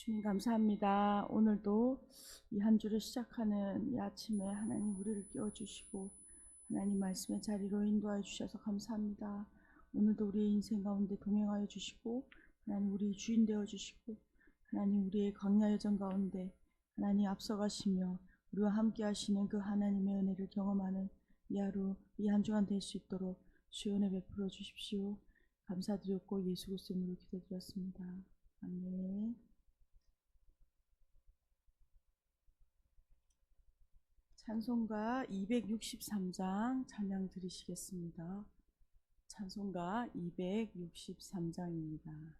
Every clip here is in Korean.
주님 감사합니다. 오늘도 이 한 주를 시작하는 이 아침에 하나님 우리를 깨워주시고 하나님 말씀의 자리로 인도하여 주셔서 감사합니다. 오늘도 우리의 인생 가운데 동행하여 주시고 하나님 우리의 주인 되어 주시고 하나님 우리의 광야 여정 가운데 하나님 앞서가시며 우리와 함께 하시는 그 하나님의 은혜를 경험하는 이 하루 이 한 주간 될 수 있도록 주의 은혜 베풀어 주십시오. 감사드렸고 예수 그리스도 이름으로 기도드렸습니다. 아멘. 찬송가 263장 찬양 드리시겠습니다. 찬송가 263장입니다.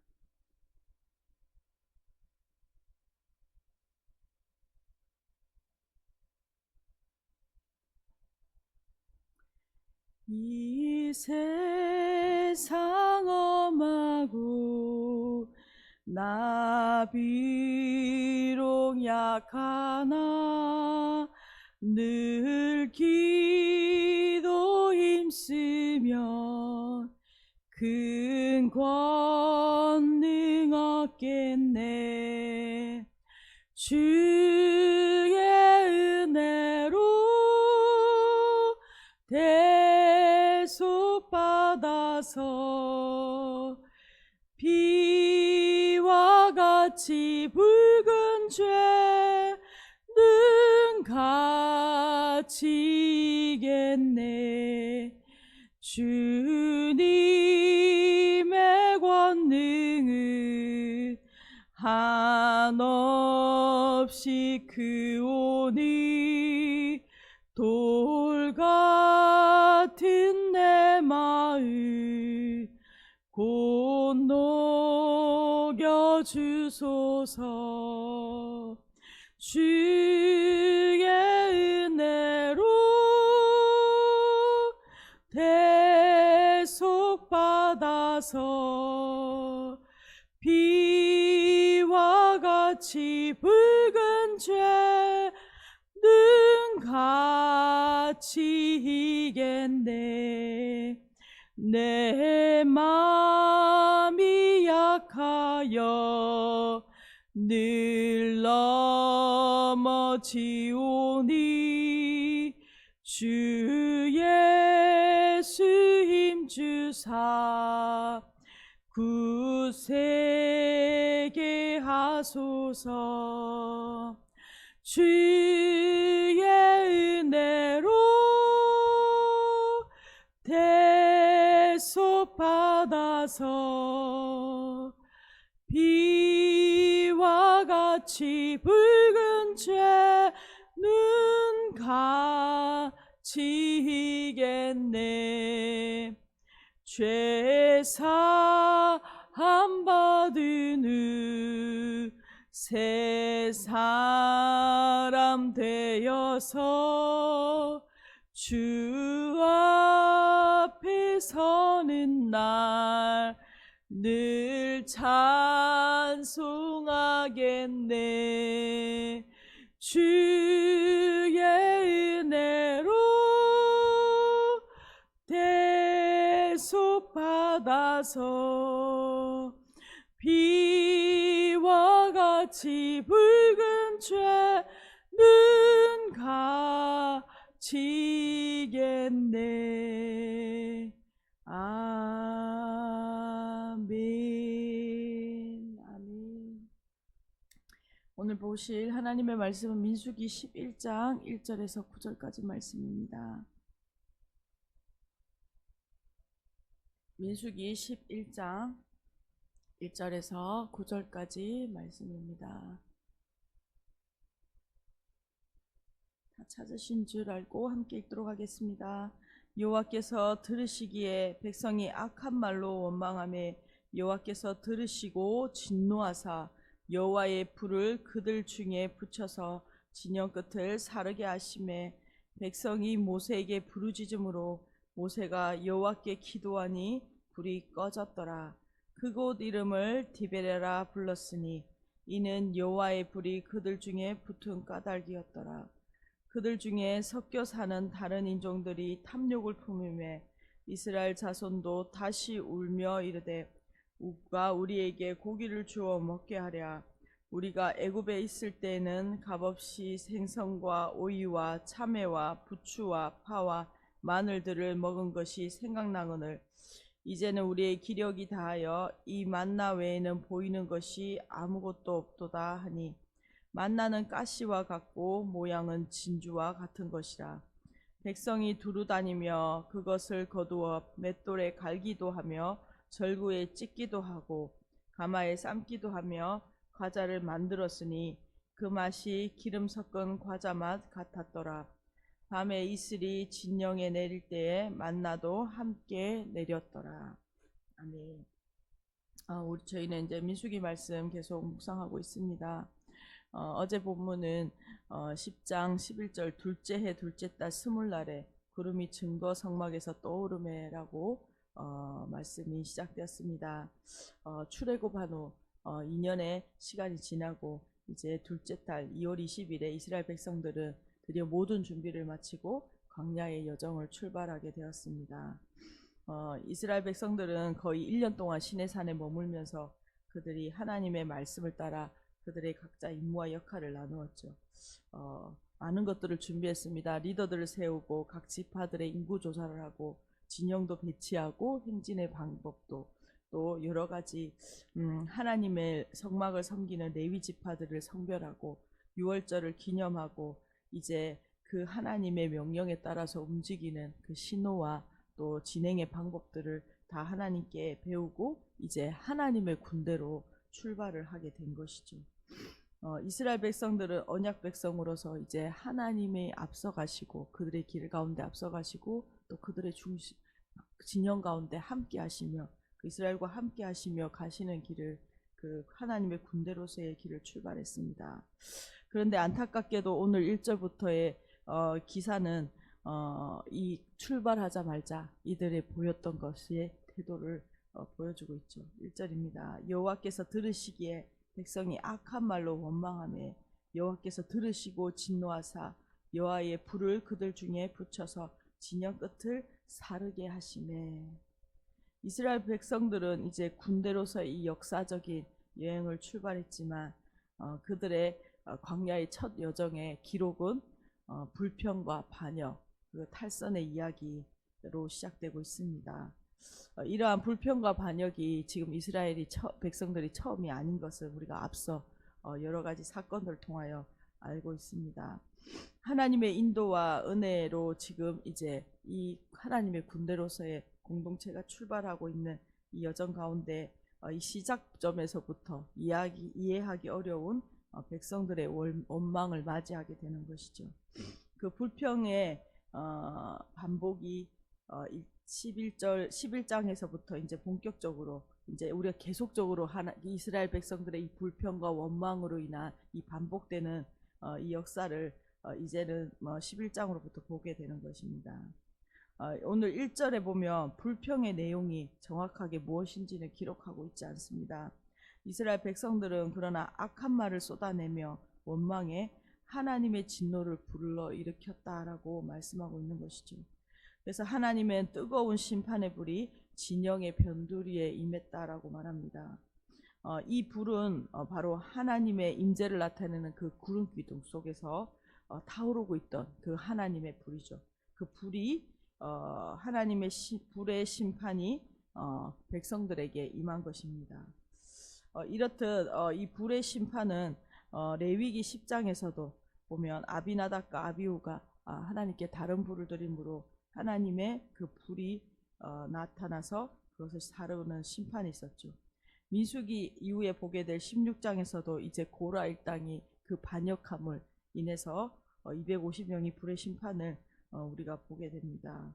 이 세상 험하고 나 비록 약하나 늘 기도 힘쓰면 큰 권능 얻겠네. 주의 은혜로 대속받아서 비와 같이 붉은 죄는 갇히겠네. 주님의 권능은 한없이 크오니 돌 같은 내 마음 곧 녹여주소서. 주의 은혜로 대속받아서 비와 같이 붉은 죄는 갇히겠네. 내 맘이 약하여 늘 넘어지오니 주 예수 힘주사 굳세게 하소서. 주의 은혜로 대속받아서 비와 같이 붉은 죄는 갇히겠네. 죄 사함 받은 후 새 사람 되어서 주 앞에 서는 날 늘 찬송하겠네. 주의 은혜로 대속받아서 비와 같이 붉은 죄는 갇히겠네. 아멘. 아멘. 오늘 보실 하나님의 말씀은 민수기 11장 1절에서 9절까지 말씀입니다. 민수기 11장 1절에서 9절까지 말씀입니다. 다 찾으신 줄 알고 함께 읽도록 하겠습니다. 여호와께서 들으시기에 백성이 악한 말로 원망하매 여호와께서 들으시고 진노하사 여호와의 불을 그들 중에 붙여서 진영 끝을 사르게 하시매 백성이 모세에게 부르짖음으로 모세가 여호와께 기도하니 불이 꺼졌더라. 그곳 이름을 디베레라 불렀으니 이는 여호와의 불이 그들 중에 붙은 까닭이었더라. 그들 중에 섞여 사는 다른 인종들이 탐욕을 품으며 이스라엘 자손도 다시 울며 이르되 우가 우리에게 고기를 주어 먹게 하랴. 우리가 애굽에 있을 때에는 값없이 생선과 오이와 참외와 부추와 파와 마늘들을 먹은 것이 생각나거늘 이제는 우리의 기력이 다하여 이 만나 외에는 보이는 것이 아무것도 없도다 하니 만나는 가시와 같고 모양은 진주와 같은 것이라. 백성이 두루 다니며 그것을 거두어 맷돌에 갈기도 하며 절구에 찢기도 하고 가마에 삶기도 하며 과자를 만들었으니 그 맛이 기름 섞은 과자 맛 같았더라. 밤에 이슬이 진영에 내릴 때에 만나도 함께 내렸더라. 아멘. 저희는 이제 민수기 말씀 계속 묵상하고 있습니다. 어제 본문은 10장 11절 둘째 해 둘째 달 스물날에 구름이 증거 성막에서 떠오르매라고 말씀이 시작되었습니다. 출애굽한 후 2년의 시간이 지나고 이제 둘째 달 2월 20일에 이스라엘 백성들은 드디어 모든 준비를 마치고 광야의 여정을 출발하게 되었습니다. 이스라엘 백성들은 거의 1년 동안 시내산에 머물면서 그들이 하나님의 말씀을 따라 그들의 각자 임무와 역할을 나누었죠. 많은 것들을 준비했습니다. 리더들을 세우고 각 지파들의 인구 조사를 하고 진영도 배치하고 행진의 방법도 또 여러 가지 하나님의 성막을 섬기는 레위 지파들을 성별하고 유월절을 기념하고 이제 그 하나님의 명령에 따라서 움직이는 그 신호와 또 진행의 방법들을 다 하나님께 배우고 이제 하나님의 군대로 출발을 하게 된 것이죠. 이스라엘 백성들은 언약 백성으로서 이제 하나님의 앞서가시고 그들의 길 가운데 앞서가시고 또 그들의 진영 가운데 함께 하시며 이스라엘과 함께 하시며 가시는 길을 그 하나님의 군대로서의 길을 출발했습니다. 그런데 안타깝게도 오늘 1절부터의 기사는 이 출발하자마자 이들의 보였던 것의 태도를 보여주고 있죠. 1절입니다. 여호와께서 들으시기에 백성이 악한 말로 원망하며 여호와께서 들으시고 진노하사 여호와의 불을 그들 중에 붙여서 진영 끝을 사르게 하시매. 이스라엘 백성들은 이제 군대로서 이 역사적인 여행을 출발했지만 그들의 광야의 첫 여정의 기록은 불평과 반역, 그 탈선의 이야기로 시작되고 있습니다. 이러한 불평과 반역이 지금 이스라엘이 백성들이 처음이 아닌 것을 우리가 앞서 여러 가지 사건들을 통하여 알고 있습니다. 하나님의 인도와 은혜로 지금 이제 이 하나님의 군대로서의 공동체가 출발하고 있는 이 여정 가운데 이 시작점에서부터 이해하기 어려운 백성들의 원망을 맞이하게 되는 것이죠. 그 불평의 반복이 11장에서부터 이제 본격적으로 이제 우리가 계속적으로 이스라엘 백성들의 이 불평과 원망으로 인한 이 반복되는 이 역사를 이제는 11장으로부터 보게 되는 것입니다. 오늘 1절에 보면 불평의 내용이 정확하게 무엇인지는 기록하고 있지 않습니다. 이스라엘 백성들은 그러나 악한 말을 쏟아내며 원망해 하나님의 진노를 불러 일으켰다라고 말씀하고 있는 것이죠. 그래서 하나님의 뜨거운 심판의 불이 진영의 변두리에 임했다라고 말합니다. 이 불은 바로 하나님의 임재를 나타내는 그 구름 기둥 속에서 타오르고 있던 그 하나님의 불이죠. 그 불이 하나님의 불의 심판이 백성들에게 임한 것입니다. 이렇듯 이 불의 심판은 레위기 10장에서도 보면 아비나답과 아비후가 하나님께 다른 불을 드림으로 하나님의 그 불이 나타나서 그것을 사르는 심판이 있었죠. 민수기 이후에 보게 될 16장에서도 이제 고라 일당이 그 반역함을 인해서 250명이 불의 심판을 우리가 보게 됩니다.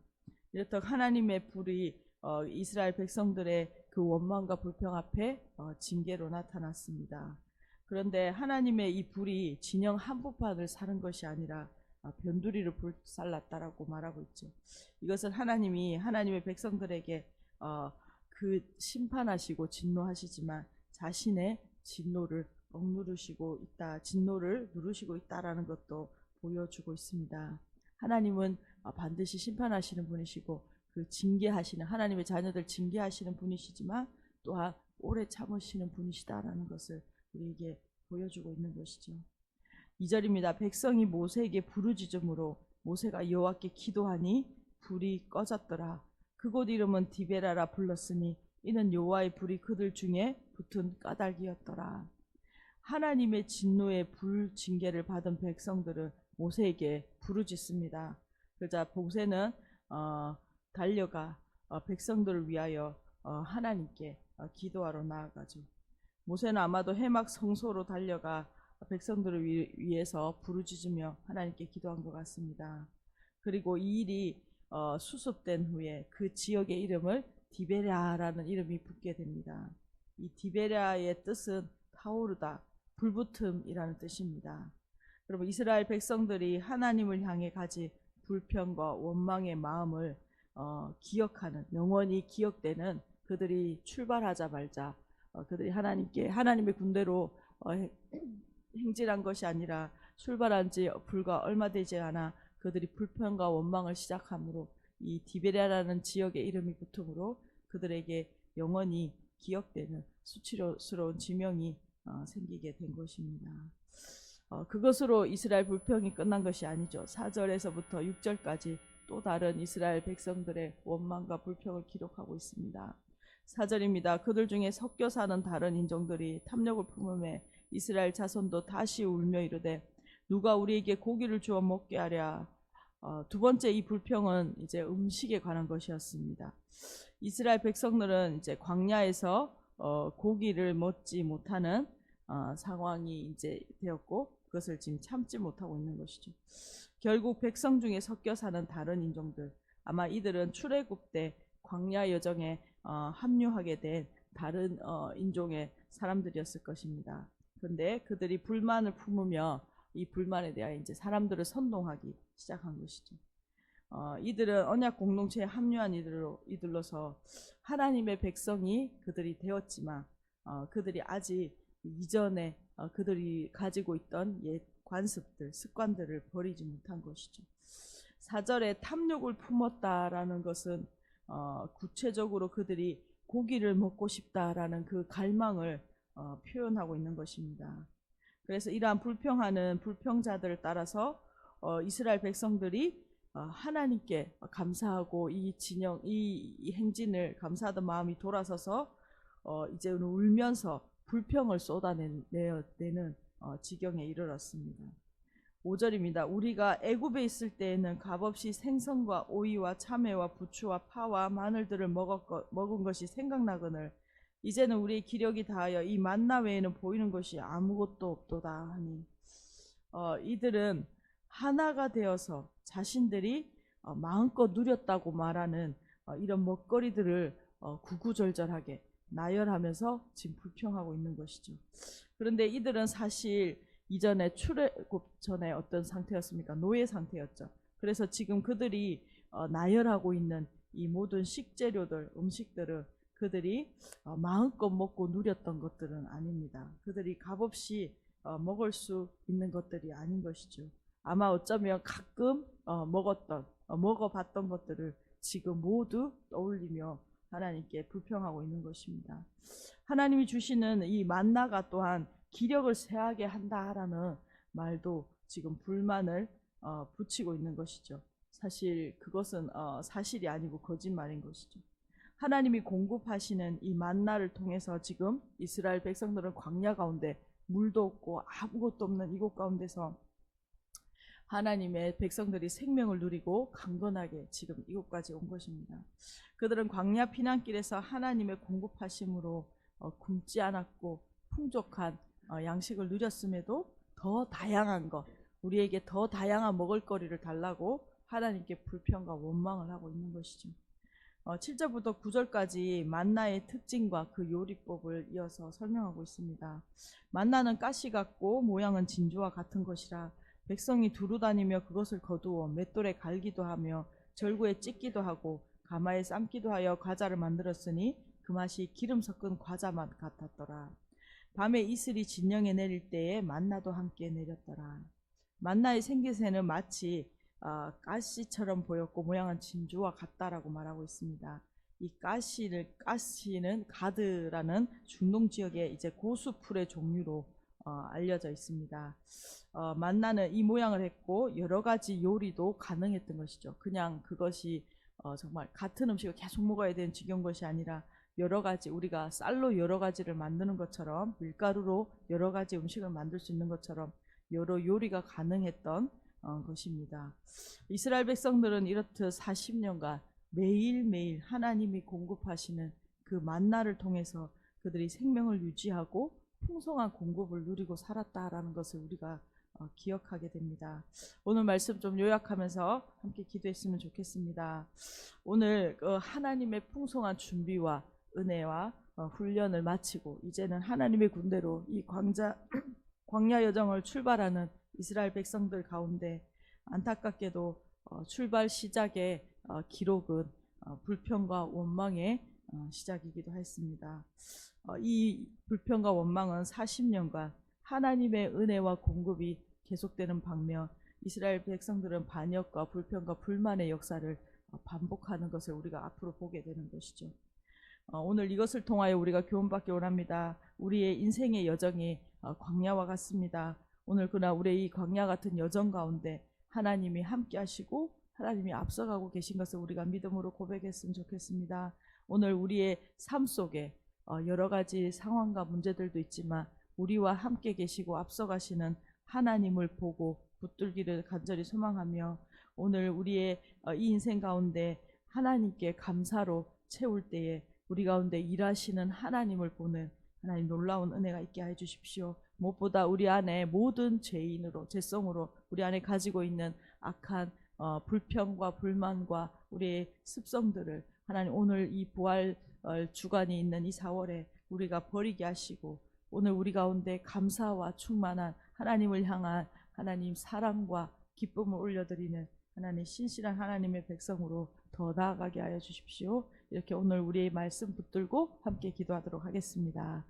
이렇듯 하나님의 불이 이스라엘 백성들의 그 원망과 불평 앞에 징계로 나타났습니다. 그런데 하나님의 이 불이 진영 한복판을 사른 것이 아니라 변두리를 불살랐다라고 말하고 있죠. 이것은 하나님이 하나님의 백성들에게 그 심판하시고 진노하시지만 자신의 진노를 억누르시고 있다, 진노를 누르시고 있다라는 것도 보여주고 있습니다. 하나님은 반드시 심판하시는 분이시고 그 징계하시는 하나님의 자녀들 징계하시는 분이시지만 또한 오래 참으시는 분이시다라는 것을 우리에게 보여주고 있는 것이죠. 2절입니다. 백성이 모세에게 부르짖음으로 모세가 여호와께 기도하니 불이 꺼졌더라. 그곳 이름은 디베라라 불렀으니 이는 여호와의 불이 그들 중에 붙은 까닭이었더라. 하나님의 진노의 불 징계를 받은 백성들은 모세에게 부르짖습니다. 그러자 모세는 달려가 백성들을 위하여 하나님께 기도하러 나아가죠. 모세는 아마도 해막 성소로 달려가 백성들을 위해서 부르짖으며 하나님께 기도한 것 같습니다. 그리고 이 일이 수습된 후에 그 지역의 이름을 디베랴라는 이름이 붙게 됩니다. 이 디베랴의 뜻은 타오르다, 불붙음이라는 뜻입니다. 여러분, 이스라엘 백성들이 하나님을 향해 가진 불평과 원망의 마음을 기억하는, 영원히 기억되는, 그들이 출발하자마자 그들이 하나님의 군대로 행진한 것이 아니라 출발한 지 불과 얼마 되지 않아 그들이 불평과 원망을 시작함으로 이 디베랴라는 지역의 이름이 붙음으로 그들에게 영원히 기억되는 수치스러운 지명이 생기게 된 것입니다. 그것으로 이스라엘 불평이 끝난 것이 아니죠. 4절에서부터 6절까지 또 다른 이스라엘 백성들의 원망과 불평을 기록하고 있습니다. 4절입니다. 그들 중에 섞여 사는 다른 인종들이 탐욕을 품음에 이스라엘 자손도 다시 울며 이르되 누가 우리에게 고기를 주어 먹게 하랴. 두 번째 이 불평은 이제 음식에 관한 것이었습니다. 이스라엘 백성들은 이제 광야에서 고기를 먹지 못하는 상황이 이제 되었고 그것을 지금 참지 못하고 있는 것이죠. 결국 백성 중에 섞여 사는 다른 인종들, 아마 이들은 출애굽 때 광야 여정에 합류하게 된 다른 인종의 사람들이었을 것입니다. 그런데 그들이 불만을 품으며 이 불만에 대하여 이제 사람들을 선동하기 시작한 것이죠. 이들은 언약 공동체에 합류한 이들로서 하나님의 백성이 그들이 되었지만 그들이 아직 이전에 그들이 가지고 있던 옛 관습들, 습관들을 버리지 못한 것이죠. 4절에 탐욕을 품었다라는 것은 구체적으로 그들이 고기를 먹고 싶다라는 그 갈망을 표현하고 있는 것입니다. 그래서 이러한 불평하는 불평자들을 따라서 이스라엘 백성들이 하나님께 감사하고 이 행진을 감사하던 마음이 돌아서서 이제는 울면서 불평을 쏟아내는 지경에 이르렀습니다. 5절입니다. 우리가 애굽에 있을 때에는 값없이 생선과 오이와 참외와 부추와 파와 마늘들을 먹은 것이 생각나거늘 이제는 우리의 기력이 다하여 이 만나 외에는 보이는 것이 아무것도 없도다 하니 이들은 하나가 되어서 자신들이 마음껏 누렸다고 말하는 이런 먹거리들을 구구절절하게 나열하면서 지금 불평하고 있는 것이죠. 그런데 이들은 사실 이전에 출애굽 전에 어떤 상태였습니까? 노예 상태였죠. 그래서 지금 그들이 나열하고 있는 이 모든 식재료들, 음식들은 그들이 마음껏 먹고 누렸던 것들은 아닙니다. 그들이 값없이 먹을 수 있는 것들이 아닌 것이죠. 아마 어쩌면 가끔 먹어봤던 것들을 지금 모두 떠올리며 하나님께 불평하고 있는 것입니다. 하나님이 주시는 이 만나가 또한 기력을 쇠하게 한다라는 말도 지금 불만을 붙이고 있는 것이죠. 사실 그것은 사실이 아니고 거짓말인 것이죠. 하나님이 공급하시는 이 만나를 통해서 지금 이스라엘 백성들은 광야 가운데 물도 없고 아무것도 없는 이곳 가운데서 하나님의 백성들이 생명을 누리고 강건하게 지금 이곳까지 온 것입니다. 그들은 광야 피난길에서 하나님의 공급하심으로 굶지 않았고 풍족한 양식을 누렸음에도 더 다양한 것, 우리에게 더 다양한 먹을거리를 달라고 하나님께 불평과 원망을 하고 있는 것이죠. 7절부터 9절까지 만나의 특징과 그 요리법을 이어서 설명하고 있습니다. 만나는 가시 같고 모양은 진주와 같은 것이라 백성이 두루다니며 그것을 거두어 맷돌에 갈기도 하며 절구에 찢기도 하고 가마에 삶기도 하여 과자를 만들었으니 그 맛이 기름 섞은 과자 맛 같았더라. 밤에 이슬이 진영에 내릴 때에 만나도 함께 내렸더라. 만나의 생기새는 마치 가시처럼 보였고 모양은 진주와 같다라고 말하고 있습니다. 이 가시는 가드라는 중동 지역의 이제 고수풀의 종류로 알려져 있습니다. 만나는 이 모양을 했고 여러 가지 요리도 가능했던 것이죠. 그냥 그것이 정말 같은 음식을 계속 먹어야 되는 지겨운 것이 아니라 여러 가지 우리가 쌀로 여러 가지를 만드는 것처럼 밀가루로 여러 가지 음식을 만들 수 있는 것처럼 여러 요리가 가능했던 것입니다. 이스라엘 백성들은 이렇듯 40년간 매일매일 하나님이 공급하시는 그 만나를 통해서 그들이 생명을 유지하고 풍성한 공급을 누리고 살았다라는 것을 우리가 기억하게 됩니다. 오늘 말씀 좀 요약하면서 함께 기도했으면 좋겠습니다. 오늘 하나님의 풍성한 준비와 은혜와 훈련을 마치고 이제는 하나님의 군대로 이 광야 여정을 출발하는 이스라엘 백성들 가운데 안타깝게도 출발 시작의 기록은 불평과 원망의 시작이기도 했습니다. 이 불평과 원망은 40년간 하나님의 은혜와 공급이 계속되는 반면 이스라엘 백성들은 반역과 불평과 불만의 역사를 반복하는 것을 우리가 앞으로 보게 되는 것이죠. 오늘 이것을 통하여 우리가 교훈받기 원합니다. 우리의 인생의 여정이 광야와 같습니다. 오늘 그러나 우리의 이 광야 같은 여정 가운데 하나님이 함께 하시고 하나님이 앞서가고 계신 것을 우리가 믿음으로 고백했으면 좋겠습니다. 오늘 우리의 삶 속에 여러 가지 상황과 문제들도 있지만 우리와 함께 계시고 앞서가시는 하나님을 보고 붙들기를 간절히 소망하며 오늘 우리의 이 인생 가운데 하나님께 감사로 채울 때에 우리 가운데 일하시는 하나님을 보는 하나님 놀라운 은혜가 있게 해 주십시오. 무엇보다 우리 안에 모든 죄인으로 죄성으로 우리 안에 가지고 있는 악한 불평과 불만과 우리의 습성들을 하나님 오늘 이 부활 주간이 있는 이 4월에 우리가 버리게 하시고 오늘 우리 가운데 감사와 충만한 하나님을 향한 하나님 사랑과 기쁨을 올려드리는 하나님 신실한 하나님의 백성으로 더 나아가게 하여 주십시오. 이렇게 오늘 우리의 말씀 붙들고 함께 기도하도록 하겠습니다.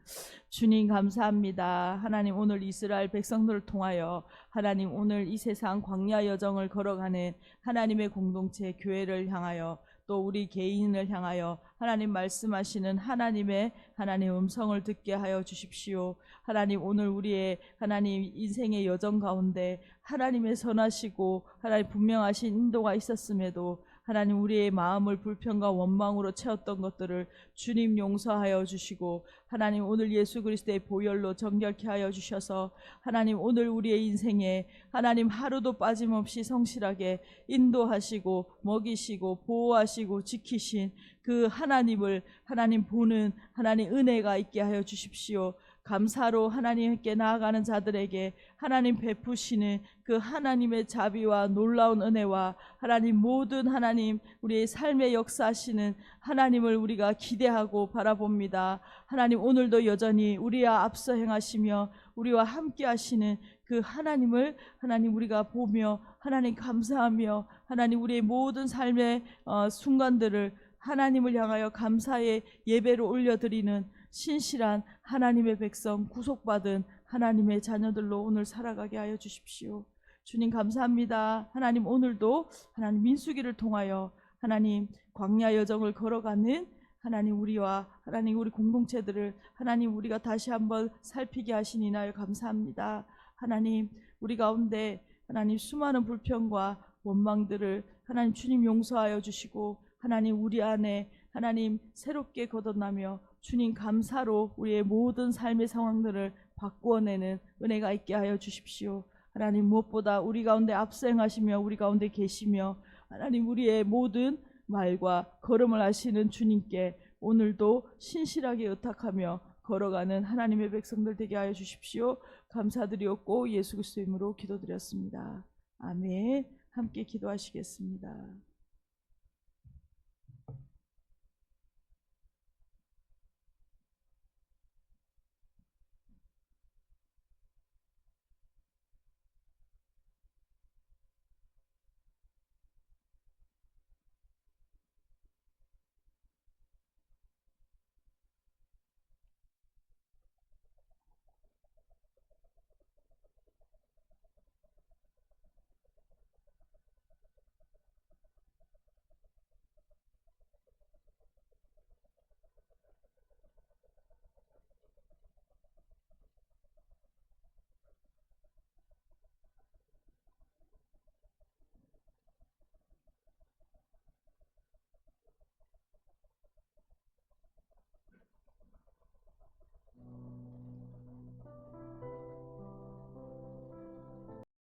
주님 감사합니다. 하나님 오늘 이스라엘 백성들을 통하여 하나님 오늘 이 세상 광야 여정을 걸어가는 하나님의 공동체 교회를 향하여 또 우리 개인을 향하여 하나님 말씀하시는 하나님의 음성을 듣게 하여 주십시오. 하나님 오늘 우리의 하나님 인생의 여정 가운데 하나님의 선하시고 하나님 분명하신 인도가 있었음에도 하나님 우리의 마음을 불평과 원망으로 채웠던 것들을 주님 용서하여 주시고 하나님 오늘 예수 그리스도의 보혈로 정결케 하여 주셔서 하나님 오늘 우리의 인생에 하나님 하루도 빠짐없이 성실하게 인도하시고 먹이시고 보호하시고 지키신 그 하나님을 하나님 보는 하나님 은혜가 있게 하여 주십시오. 감사로 하나님께 나아가는 자들에게 하나님 베푸시는 그 하나님의 자비와 놀라운 은혜와 하나님 모든 하나님 우리의 삶에 역사하시는 하나님을 우리가 기대하고 바라봅니다. 하나님 오늘도 여전히 우리와 앞서 행하시며 우리와 함께 하시는 그 하나님을 하나님 우리가 보며 하나님 감사하며 하나님 우리의 모든 삶의 순간들을 하나님을 향하여 감사의 예배로 올려드리는 신실한 하나님의 백성 구속받은 하나님의 자녀들로 오늘 살아가게 하여 주십시오. 주님 감사합니다. 하나님 오늘도 하나님 민수기를 통하여 하나님 광야 여정을 걸어가는 하나님 우리와 하나님 우리 공동체들을 하나님 우리가 다시 한번 살피게 하시니 이나여 감사합니다. 하나님 우리 가운데 하나님 수많은 불평과 원망들을 하나님 주님 용서하여 주시고 하나님 우리 안에 하나님 새롭게 거듭나며 주님 감사로 우리의 모든 삶의 상황들을 바꾸어내는 은혜가 있게 하여 주십시오. 하나님 무엇보다 우리 가운데 앞서 행하시며 우리 가운데 계시며 하나님 우리의 모든 말과 걸음을 하시는 주님께 오늘도 신실하게 의탁하며 걸어가는 하나님의 백성들 되게 하여 주십시오. 감사드리옵고 예수 그리스도 이름으로 기도드렸습니다. 아멘. 함께 기도하시겠습니다.